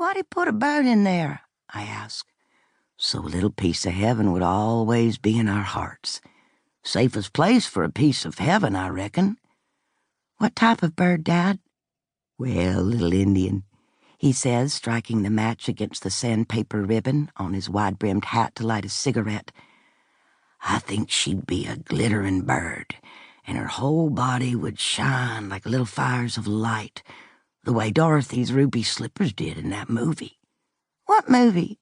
Why'd he put a bird in there? I asked. So a little piece of heaven would always be in our hearts. Safest place for a piece of heaven, I reckon. What type of bird, Dad? Well, little Indian, he says, striking the match against the sandpaper ribbon on his wide-brimmed hat to light a cigarette. I think she'd be a glittering bird, and her whole body would shine like little fires of light, the way Dorothy's ruby slippers did in that movie. What movie?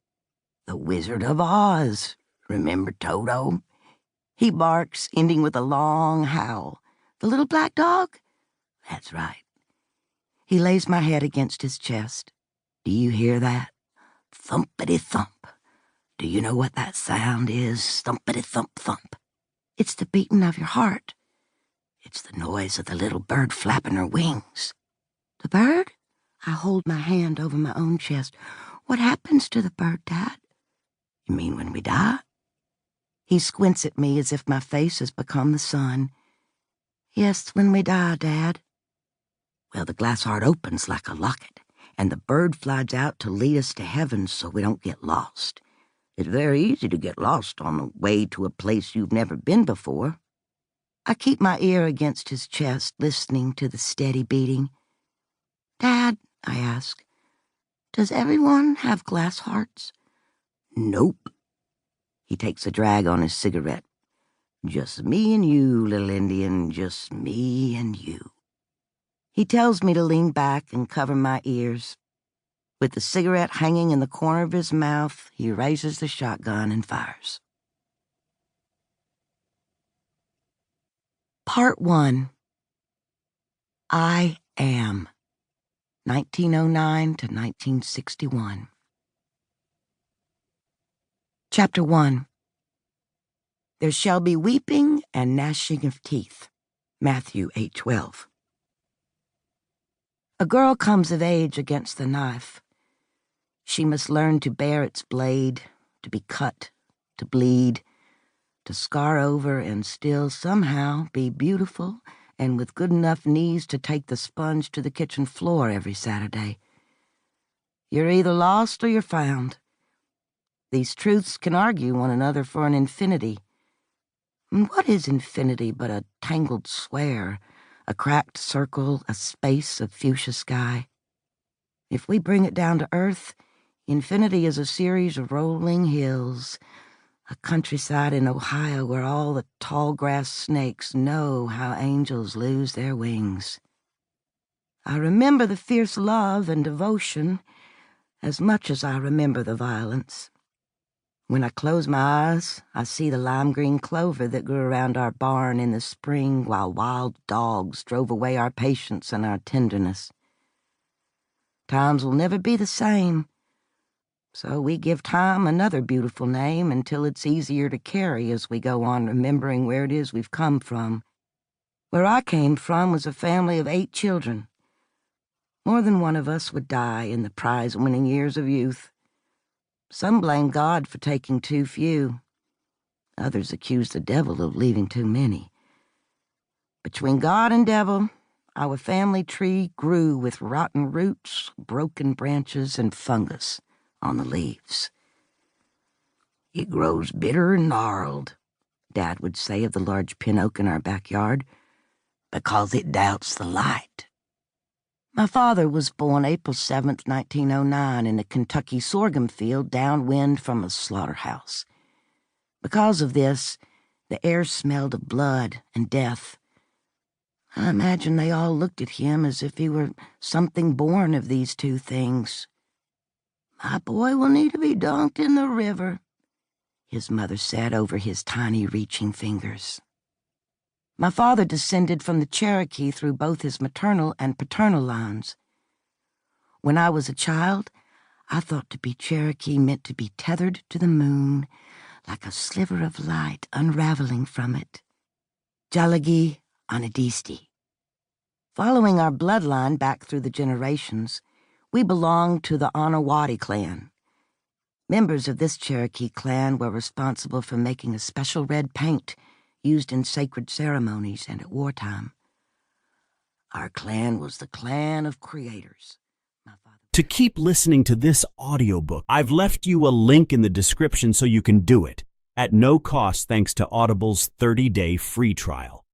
The Wizard of Oz. Remember Toto? He barks, ending with a long howl. The little black dog? That's right. He lays my head against his chest. Do you hear that? Thumpity-thump. Do you know what that sound is? Thumpity-thump-thump. It's the beating of your heart. It's the noise of the little bird flapping her wings. The bird? I hold my hand over my own chest. What happens to the bird, Dad? You mean when we die? He squints at me as if my face has become the sun. Yes, when we die, Dad. Well, the glass heart opens like a locket, and the bird flies out to lead us to heaven so we don't get lost. It's very easy to get lost on the way to a place you've never been before. I keep my ear against his chest, listening to the steady beating. Dad, I ask, does everyone have glass hearts? Nope. He takes a drag on his cigarette. Just me and you, little Indian, just me and you. He tells me to lean back and cover my ears. With the cigarette hanging in the corner of his mouth, he raises the shotgun and fires. Part 1. I Am, 1909 to 1961. Chapter 1. There shall be weeping and gnashing of teeth. Matthew 8:12. A girl comes of age against the knife. She must learn to bear its blade, to be cut, to bleed, to scar over and still somehow be beautiful and with good enough knees to take the sponge to the kitchen floor every Saturday. You're either lost or you're found. These truths can argue one another for an infinity. And what is infinity but a tangled square, a cracked circle, a space of fuchsia sky? If we bring it down to earth, infinity is a series of rolling hills, a countryside in Ohio where all the tall grass snakes know how angels lose their wings. I remember the fierce love and devotion as much as I remember the violence. When I close my eyes, I see the lime-green clover that grew around our barn in the spring while wild dogs drove away our patience and our tenderness. Times will never be the same, so we give time another beautiful name until it's easier to carry as we go on remembering where it is we've come from. Where I came from was a family of 8 children. More than one of us would die in the prize-winning years of youth. Some blame God for taking too few. Others accuse the devil of leaving too many. Between God and devil, our family tree grew with rotten roots, broken branches, and fungus on the leaves. It grows bitter and gnarled, Dad would say of the large pin oak in our backyard, because it doubts the light. My father was born April 7th, 1909, in a Kentucky sorghum field downwind from a slaughterhouse. Because of this, the air smelled of blood and death. I imagine they all looked at him as if he were something born of these two things. My boy will need to be dunked in the river, his mother said over his tiny reaching fingers. My father descended from the Cherokee through both his maternal and paternal lines. When I was a child, I thought to be Cherokee meant to be tethered to the moon, like a sliver of light unraveling from it. Jalagi Anadisti. Following our bloodline back through the generations, we belonged to the Anawati clan. Members of this Cherokee clan were responsible for making a special red paint used in sacred ceremonies and at wartime. Our clan was the clan of creators, my father To keep listening to this audiobook, I've left you a link in the description so you can do it, at no cost thanks to Audible's 30-day free trial.